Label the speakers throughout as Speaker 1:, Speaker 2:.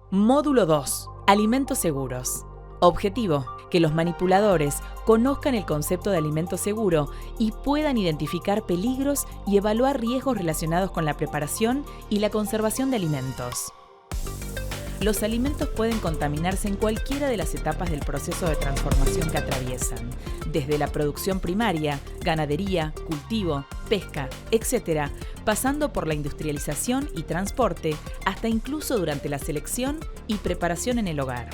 Speaker 1: Módulo 2. Alimentos seguros. Objetivo: que los manipuladores conozcan el concepto de alimento seguro y puedan identificar peligros y evaluar riesgos relacionados con la preparación y la conservación de alimentos. Los alimentos pueden contaminarse en cualquiera de las etapas del proceso de transformación que atraviesan, desde la producción primaria, ganadería, cultivo, pesca, etc., pasando por la industrialización y transporte, hasta incluso durante la selección y preparación en el hogar.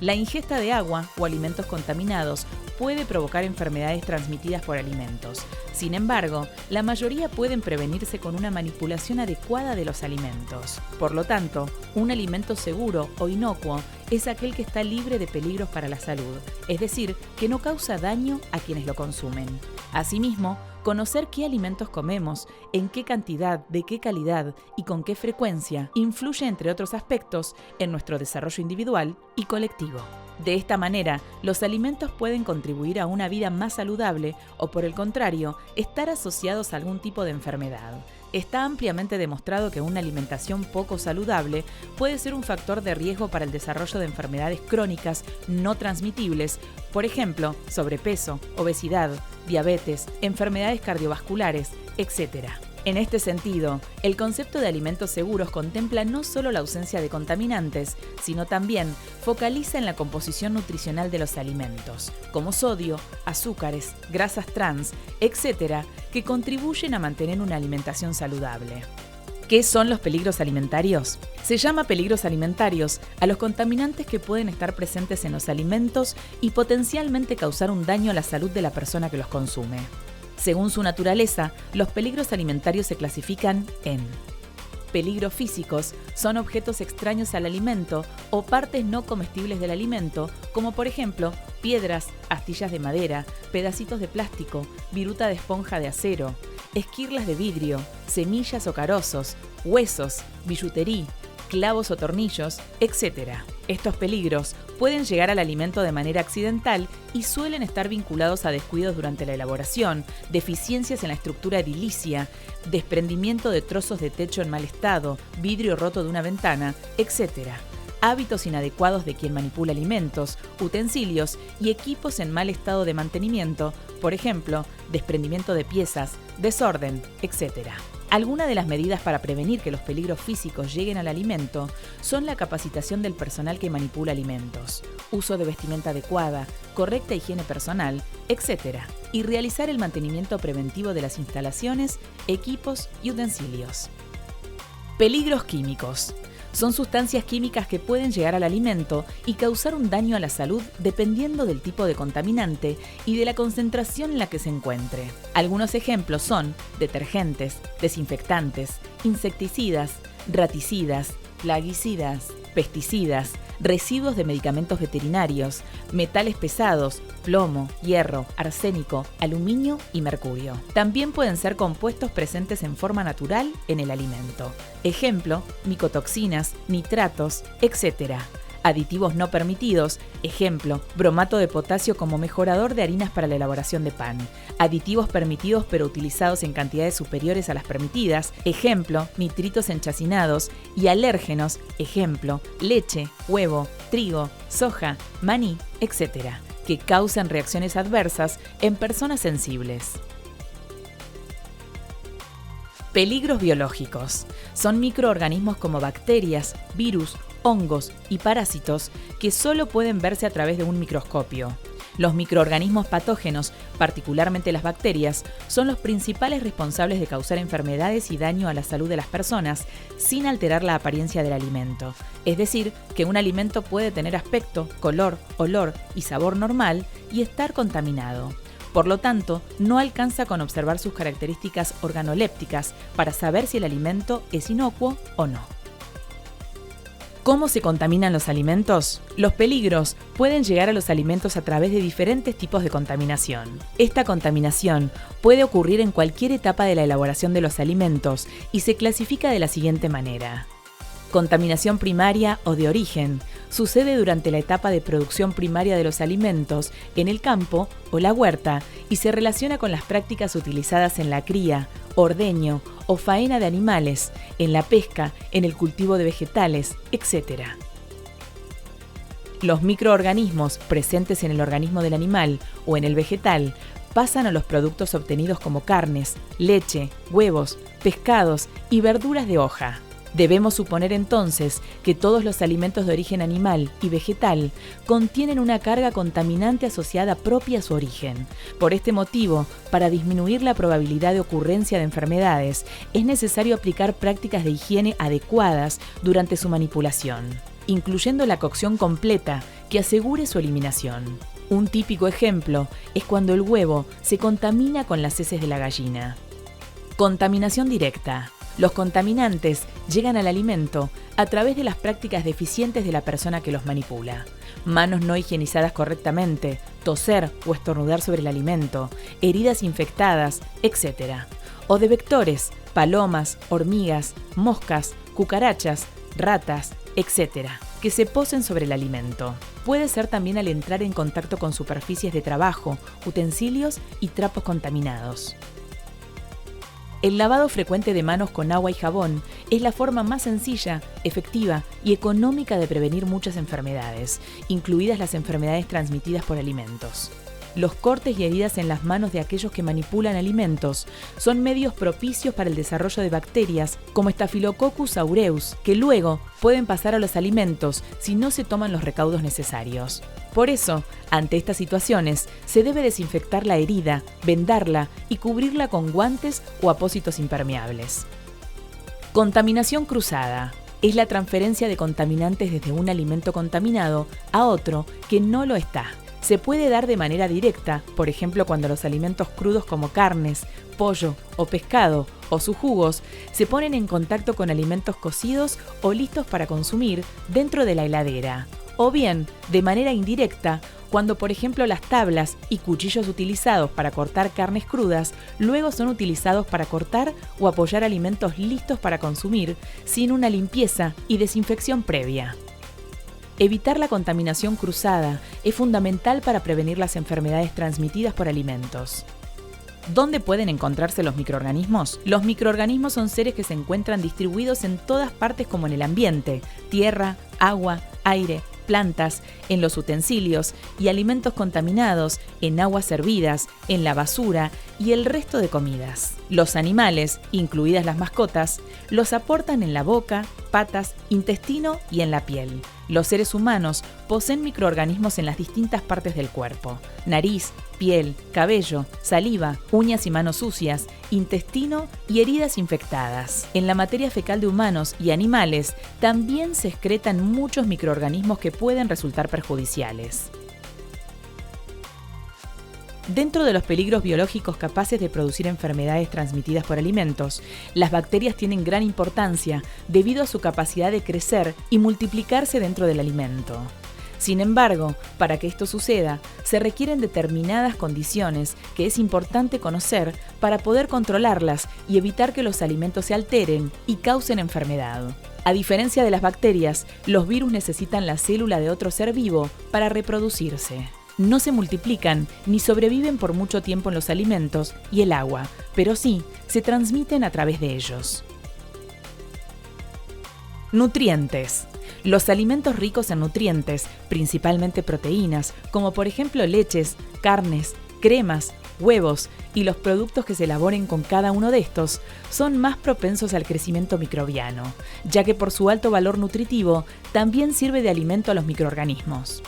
Speaker 1: La ingesta de agua o alimentos contaminados puede provocar enfermedades transmitidas por alimentos. Sin embargo, la mayoría pueden prevenirse con una manipulación adecuada de los alimentos. Por lo tanto, un alimento seguro o inocuo es aquel que está libre de peligros para la salud, es decir, que no causa daño a quienes lo consumen. Asimismo, conocer qué alimentos comemos, en qué cantidad, de qué calidad y con qué frecuencia influye, entre otros aspectos, en nuestro desarrollo individual y colectivo. De esta manera, los alimentos pueden contribuir a una vida más saludable o, por el contrario, estar asociados a algún tipo de enfermedad. Está ampliamente demostrado que una alimentación poco saludable puede ser un factor de riesgo para el desarrollo de enfermedades crónicas no transmitibles, por ejemplo, sobrepeso, obesidad, diabetes, enfermedades cardiovasculares, etc. En este sentido, el concepto de alimentos seguros contempla no solo la ausencia de contaminantes, sino también focaliza en la composición nutricional de los alimentos, como sodio, azúcares, grasas trans, etc., que contribuyen a mantener una alimentación saludable. ¿Qué son los peligros alimentarios? Se llama peligros alimentarios a los contaminantes que pueden estar presentes en los alimentos y potencialmente causar un daño a la salud de la persona que los consume. Según su naturaleza, los peligros alimentarios se clasifican en: peligros físicos: son objetos extraños al alimento o partes no comestibles del alimento, como por ejemplo piedras, astillas de madera, pedacitos de plástico, viruta de esponja de acero, esquirlas de vidrio, semillas o carozos, huesos, billutería, clavos o tornillos, etc. Estos peligros pueden llegar al alimento de manera accidental y suelen estar vinculados a descuidos durante la elaboración, deficiencias en la estructura edilicia, desprendimiento de trozos de techo en mal estado, vidrio roto de una ventana, etc. Hábitos inadecuados de quien manipula alimentos, utensilios y equipos en mal estado de mantenimiento, por ejemplo, desprendimiento de piezas, desorden, etc. Algunas de las medidas para prevenir que los peligros físicos lleguen al alimento son la capacitación del personal que manipula alimentos, uso de vestimenta adecuada, correcta higiene personal, etc., y realizar el mantenimiento preventivo de las instalaciones, equipos y utensilios. Peligros químicos: son sustancias químicas que pueden llegar al alimento y causar un daño a la salud dependiendo del tipo de contaminante y de la concentración en la que se encuentre. Algunos ejemplos son detergentes, desinfectantes, insecticidas, raticidas, plaguicidas, pesticidas, residuos de medicamentos veterinarios, metales pesados, plomo, hierro, arsénico, aluminio y mercurio. También pueden ser compuestos presentes en forma natural en el alimento. Ejemplo, micotoxinas, nitratos, etc. Aditivos no permitidos, ejemplo, bromato de potasio como mejorador de harinas para la elaboración de pan. Aditivos permitidos pero utilizados en cantidades superiores a las permitidas, ejemplo, nitritos enchacinados. Y alérgenos, ejemplo, leche, huevo, trigo, soja, maní, etc., que causan reacciones adversas en personas sensibles. Peligros biológicos: son microorganismos como bacterias, virus, hongos y parásitos que solo pueden verse a través de un microscopio. Los microorganismos patógenos, particularmente las bacterias, son los principales responsables de causar enfermedades y daño a la salud de las personas sin alterar la apariencia del alimento. Es decir, que un alimento puede tener aspecto, color, olor y sabor normal y estar contaminado. Por lo tanto, no alcanza con observar sus características organolépticas para saber si el alimento es inocuo o no. ¿Cómo se contaminan los alimentos? Los peligros pueden llegar a los alimentos a través de diferentes tipos de contaminación. Esta contaminación puede ocurrir en cualquier etapa de la elaboración de los alimentos y se clasifica de la siguiente manera. Contaminación primaria o de origen: sucede durante la etapa de producción primaria de los alimentos, en el campo o la huerta, y se relaciona con las prácticas utilizadas en la cría, ordeño o faena de animales, en la pesca, en el cultivo de vegetales, etc. Los microorganismos presentes en el organismo del animal o en el vegetal pasan a los productos obtenidos como carnes, leche, huevos, pescados y verduras de hoja. Debemos suponer entonces que todos los alimentos de origen animal y vegetal contienen una carga contaminante asociada propia a su origen. Por este motivo, para disminuir la probabilidad de ocurrencia de enfermedades, es necesario aplicar prácticas de higiene adecuadas durante su manipulación, incluyendo la cocción completa que asegure su eliminación. Un típico ejemplo es cuando el huevo se contamina con las heces de la gallina. Contaminación directa. Los contaminantes llegan al alimento a través de las prácticas deficientes de la persona que los manipula. Manos no higienizadas correctamente, toser o estornudar sobre el alimento, heridas infectadas, etc. O de vectores, palomas, hormigas, moscas, cucarachas, ratas, etc., que se posen sobre el alimento. Puede ser también al entrar en contacto con superficies de trabajo, utensilios y trapos contaminados. El lavado frecuente de manos con agua y jabón es la forma más sencilla, efectiva y económica de prevenir muchas enfermedades, incluidas las enfermedades transmitidas por alimentos. Los cortes y heridas en las manos de aquellos que manipulan alimentos son medios propicios para el desarrollo de bacterias como Staphylococcus aureus, que luego pueden pasar a los alimentos si no se toman los recaudos necesarios. Por eso, ante estas situaciones, se debe desinfectar la herida, vendarla y cubrirla con guantes o apósitos impermeables. Contaminación cruzada. Es la transferencia de contaminantes desde un alimento contaminado a otro que no lo está. Se puede dar de manera directa, por ejemplo cuando los alimentos crudos como carnes, pollo o pescado o sus jugos se ponen en contacto con alimentos cocidos o listos para consumir dentro de la heladera. O bien, de manera indirecta, cuando por ejemplo las tablas y cuchillos utilizados para cortar carnes crudas luego son utilizados para cortar o apoyar alimentos listos para consumir sin una limpieza y desinfección previa. Evitar la contaminación cruzada es fundamental para prevenir las enfermedades transmitidas por alimentos. ¿Dónde pueden encontrarse los microorganismos? Los microorganismos son seres que se encuentran distribuidos en todas partes como en el ambiente: tierra, agua, aire, plantas, en los utensilios y alimentos contaminados, en aguas hervidas, en la basura y el resto de comidas. Los animales, incluidas las mascotas, los aportan en la boca, patas, intestino y en la piel. Los seres humanos poseen microorganismos en las distintas partes del cuerpo: nariz, piel, cabello, saliva, uñas y manos sucias, intestino y heridas infectadas. En la materia fecal de humanos y animales también se excretan muchos microorganismos que pueden resultar perjudiciales. Dentro de los peligros biológicos capaces de producir enfermedades transmitidas por alimentos, las bacterias tienen gran importancia debido a su capacidad de crecer y multiplicarse dentro del alimento. Sin embargo, para que esto suceda, se requieren determinadas condiciones que es importante conocer para poder controlarlas y evitar que los alimentos se alteren y causen enfermedad. A diferencia de las bacterias, los virus necesitan la célula de otro ser vivo para reproducirse. No se multiplican ni sobreviven por mucho tiempo en los alimentos y el agua, pero sí se transmiten a través de ellos. Nutrientes. Los alimentos ricos en nutrientes, principalmente proteínas, como por ejemplo leches, carnes, cremas, huevos y los productos que se elaboren con cada uno de estos, son más propensos al crecimiento microbiano, ya que por su alto valor nutritivo también sirve de alimento a los microorganismos.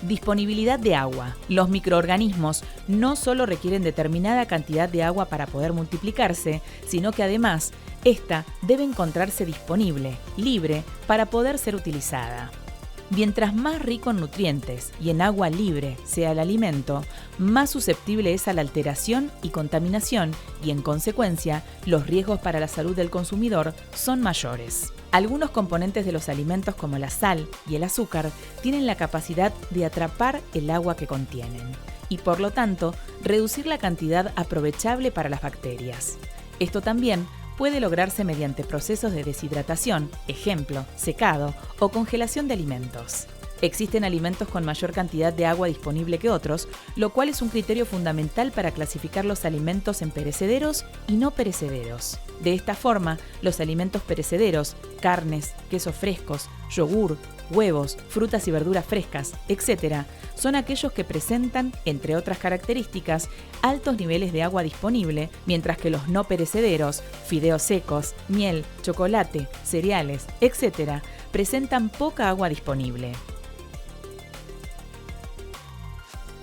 Speaker 1: Disponibilidad de agua. Los microorganismos no solo requieren determinada cantidad de agua para poder multiplicarse, sino que además, esta debe encontrarse disponible, libre, para poder ser utilizada. Mientras más rico en nutrientes y en agua libre sea el alimento, más susceptible es a la alteración y contaminación y, en consecuencia, los riesgos para la salud del consumidor son mayores. Algunos componentes de los alimentos como la sal y el azúcar tienen la capacidad de atrapar el agua que contienen y, por lo tanto, reducir la cantidad aprovechable para las bacterias. Esto también puede lograrse mediante procesos de deshidratación, ejemplo, secado o congelación de alimentos. Existen alimentos con mayor cantidad de agua disponible que otros, lo cual es un criterio fundamental para clasificar los alimentos en perecederos y no perecederos. De esta forma, los alimentos perecederos, carnes, quesos frescos, yogur, huevos, frutas y verduras frescas, etc., son aquellos que presentan, entre otras características, altos niveles de agua disponible, mientras que los no perecederos, fideos secos, miel, chocolate, cereales, etc., presentan poca agua disponible.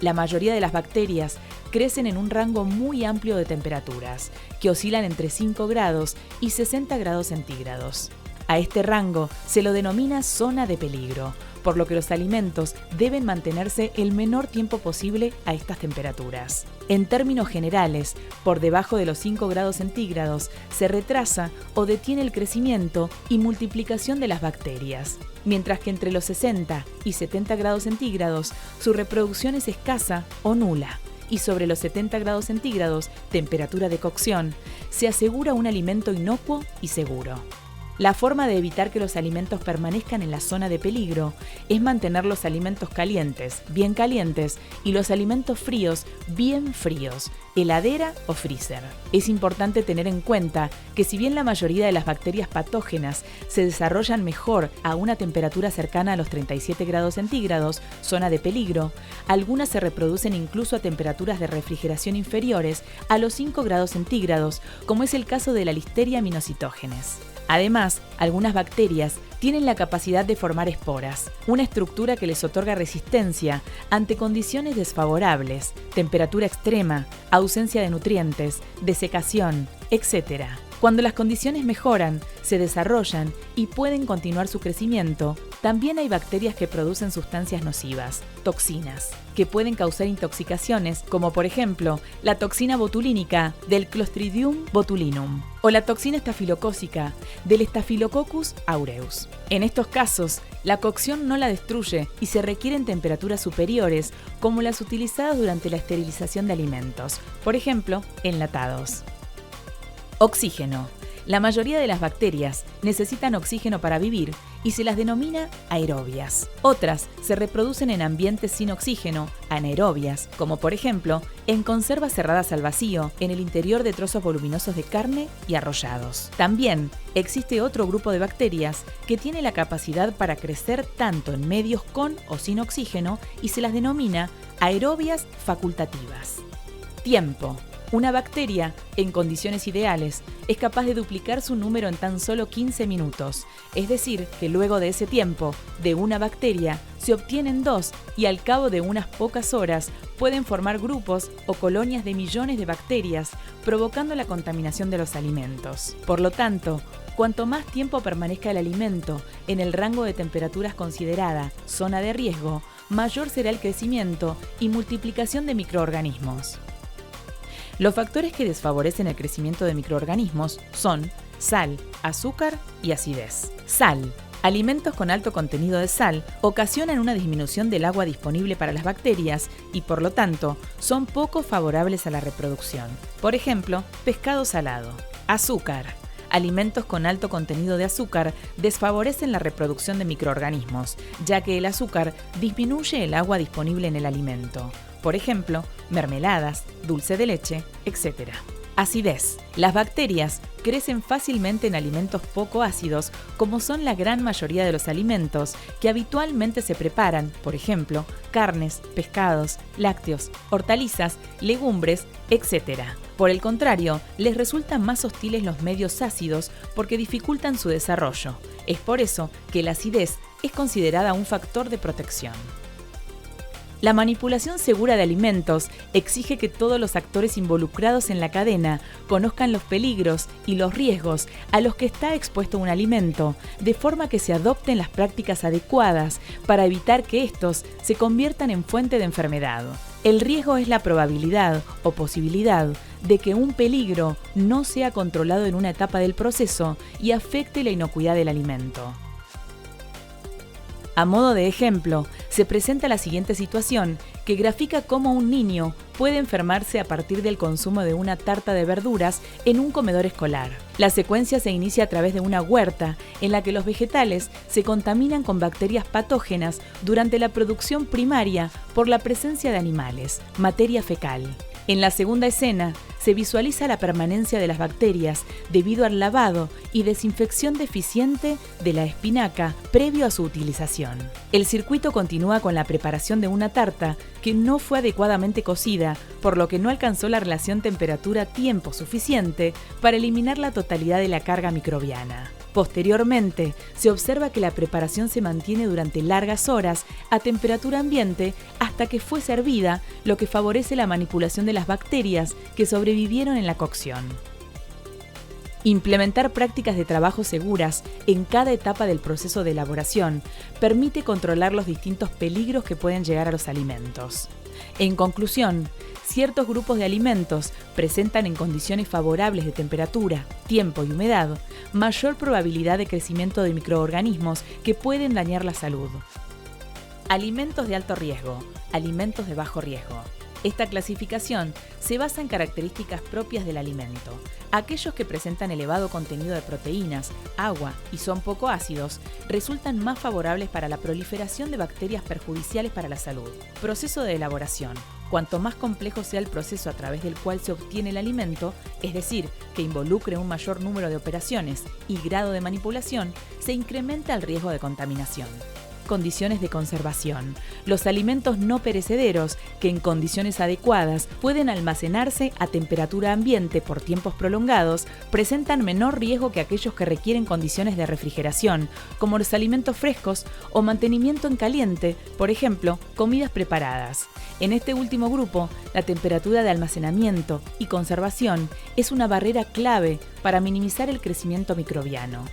Speaker 1: La mayoría de las bacterias crecen en un rango muy amplio de temperaturas, que oscilan entre 5 grados y 60 grados centígrados. A este rango se lo denomina zona de peligro, por lo que los alimentos deben mantenerse el menor tiempo posible a estas temperaturas. En términos generales, por debajo de los 5 grados centígrados se retrasa o detiene el crecimiento y multiplicación de las bacterias, mientras que entre los 60 y 70 grados centígrados su reproducción es escasa o nula. Y sobre los 70 grados centígrados, temperatura de cocción, se asegura un alimento inocuo y seguro. La forma de evitar que los alimentos permanezcan en la zona de peligro es mantener los alimentos calientes, bien calientes, y los alimentos fríos, bien fríos, heladera o freezer. Es importante tener en cuenta que si bien la mayoría de las bacterias patógenas se desarrollan mejor a una temperatura cercana a los 37 grados centígrados, zona de peligro, algunas se reproducen incluso a temperaturas de refrigeración inferiores a los 5 grados centígrados, como es el caso de la Listeria monocytogenes. Además, algunas bacterias tienen la capacidad de formar esporas, una estructura que les otorga resistencia ante condiciones desfavorables, temperatura extrema, ausencia de nutrientes, desecación, etc. Cuando las condiciones mejoran, se desarrollan y pueden continuar su crecimiento, también hay bacterias que producen sustancias nocivas, toxinas, que pueden causar intoxicaciones, como por ejemplo la toxina botulínica del Clostridium botulinum o la toxina estafilocócica del Staphylococcus aureus. En estos casos, la cocción no la destruye y se requieren temperaturas superiores, como las utilizadas durante la esterilización de alimentos, por ejemplo, enlatados. Oxígeno. La mayoría de las bacterias necesitan oxígeno para vivir y se las denomina aerobias. Otras se reproducen en ambientes sin oxígeno, anaerobias, como por ejemplo en conservas cerradas al vacío, en el interior de trozos voluminosos de carne y arrollados. También existe otro grupo de bacterias que tiene la capacidad para crecer tanto en medios con o sin oxígeno y se las denomina aerobias facultativas. Tiempo. Una bacteria, en condiciones ideales, es capaz de duplicar su número en tan solo 15 minutos. Es decir, que luego de ese tiempo, de una bacteria, se obtienen 2 y al cabo de unas pocas horas pueden formar grupos o colonias de millones de bacterias, provocando la contaminación de los alimentos. Por lo tanto, cuanto más tiempo permanezca el alimento en el rango de temperaturas considerada zona de riesgo, mayor será el crecimiento y multiplicación de microorganismos. Los factores que desfavorecen el crecimiento de microorganismos son sal, azúcar y acidez. Sal. Alimentos con alto contenido de sal ocasionan una disminución del agua disponible para las bacterias y, por lo tanto, son poco favorables a la reproducción. Por ejemplo, pescado salado. Azúcar. Alimentos con alto contenido de azúcar desfavorecen la reproducción de microorganismos, ya que el azúcar disminuye el agua disponible en el alimento. Por ejemplo, mermeladas, dulce de leche, etc. Acidez. Las bacterias crecen fácilmente en alimentos poco ácidos, como son la gran mayoría de los alimentos que habitualmente se preparan, por ejemplo, carnes, pescados, lácteos, hortalizas, legumbres, etc. Por el contrario, les resultan más hostiles los medios ácidos porque dificultan su desarrollo. Es por eso que la acidez es considerada un factor de protección. La manipulación segura de alimentos exige que todos los actores involucrados en la cadena conozcan los peligros y los riesgos a los que está expuesto un alimento, de forma que se adopten las prácticas adecuadas para evitar que estos se conviertan en fuente de enfermedad. El riesgo es la probabilidad o posibilidad de que un peligro no sea controlado en una etapa del proceso y afecte la inocuidad del alimento. A modo de ejemplo, se presenta la siguiente situación que grafica cómo un niño puede enfermarse a partir del consumo de una tarta de verduras en un comedor escolar. La secuencia se inicia a través de una huerta en la que los vegetales se contaminan con bacterias patógenas durante la producción primaria por la presencia de animales, materia fecal. En la segunda escena, se visualiza la permanencia de las bacterias debido al lavado y desinfección deficiente de la espinaca previo a su utilización. El circuito continúa con la preparación de una tarta que no fue adecuadamente cocida, por lo que no alcanzó la relación temperatura-tiempo suficiente para eliminar la totalidad de la carga microbiana. Posteriormente, se observa que la preparación se mantiene durante largas horas a temperatura ambiente hasta que fue servida, lo que favorece la manipulación de las bacterias que sobrevivieron en la cocción. Implementar prácticas de trabajo seguras en cada etapa del proceso de elaboración permite controlar los distintos peligros que pueden llegar a los alimentos. En conclusión, ciertos grupos de alimentos presentan en condiciones favorables de temperatura, tiempo y humedad mayor probabilidad de crecimiento de microorganismos que pueden dañar la salud. Alimentos de alto riesgo, alimentos de bajo riesgo. Esta clasificación se basa en características propias del alimento. Aquellos que presentan elevado contenido de proteínas, agua y son poco ácidos resultan más favorables para la proliferación de bacterias perjudiciales para la salud. Proceso de elaboración. Cuanto más complejo sea el proceso a través del cual se obtiene el alimento, es decir, que involucre un mayor número de operaciones y grado de manipulación, se incrementa el riesgo de contaminación. Condiciones de conservación. Los alimentos no perecederos, que en condiciones adecuadas pueden almacenarse a temperatura ambiente por tiempos prolongados, presentan menor riesgo que aquellos que requieren condiciones de refrigeración, como los alimentos frescos o mantenimiento en caliente, por ejemplo, comidas preparadas. En este último grupo, la temperatura de almacenamiento y conservación es una barrera clave para minimizar el crecimiento microbiano.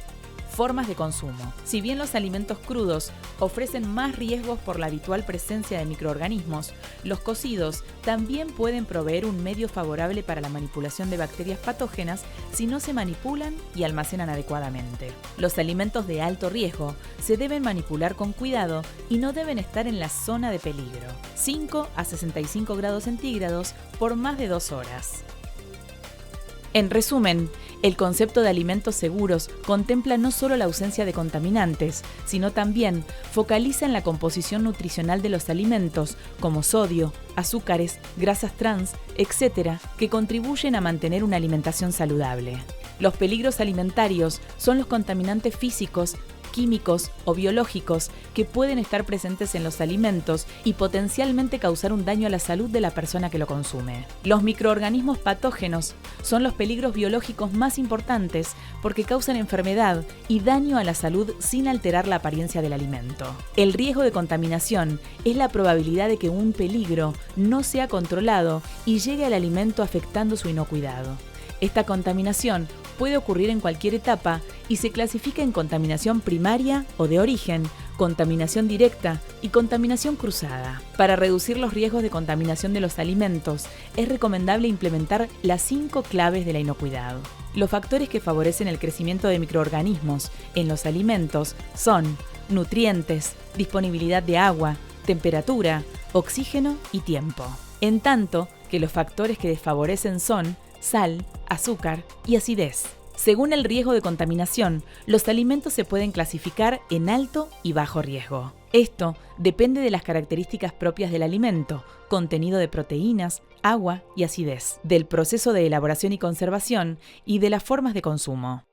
Speaker 1: Formas de consumo. Si bien los alimentos crudos ofrecen más riesgos por la habitual presencia de microorganismos, los cocidos también pueden proveer un medio favorable para la manipulación de bacterias patógenas si no se manipulan y almacenan adecuadamente. Los alimentos de alto riesgo se deben manipular con cuidado y no deben estar en la zona de peligro. 5 a 65 grados centígrados por más de 2 horas. En resumen, el concepto de alimentos seguros contempla no solo la ausencia de contaminantes, sino también focaliza en la composición nutricional de los alimentos, como sodio, azúcares, grasas trans, etc., que contribuyen a mantener una alimentación saludable. Los peligros alimentarios son los contaminantes físicos, químicos o biológicos que pueden estar presentes en los alimentos y potencialmente causar un daño a la salud de la persona que lo consume. Los microorganismos patógenos son los peligros biológicos más importantes porque causan enfermedad y daño a la salud sin alterar la apariencia del alimento. El riesgo de contaminación es la probabilidad de que un peligro no sea controlado y llegue al alimento afectando su inocuidad. Esta contaminación puede ocurrir en cualquier etapa y se clasifica en contaminación primaria o de origen, contaminación directa y contaminación cruzada. Para reducir los riesgos de contaminación de los alimentos, es recomendable implementar las 5 claves de la inocuidad. Los factores que favorecen el crecimiento de microorganismos en los alimentos son nutrientes, disponibilidad de agua, temperatura, oxígeno y tiempo. En tanto que los factores que desfavorecen son sal, azúcar y acidez. Según el riesgo de contaminación, los alimentos se pueden clasificar en alto y bajo riesgo. Esto depende de las características propias del alimento, contenido de proteínas, agua y acidez, del proceso de elaboración y conservación y de las formas de consumo.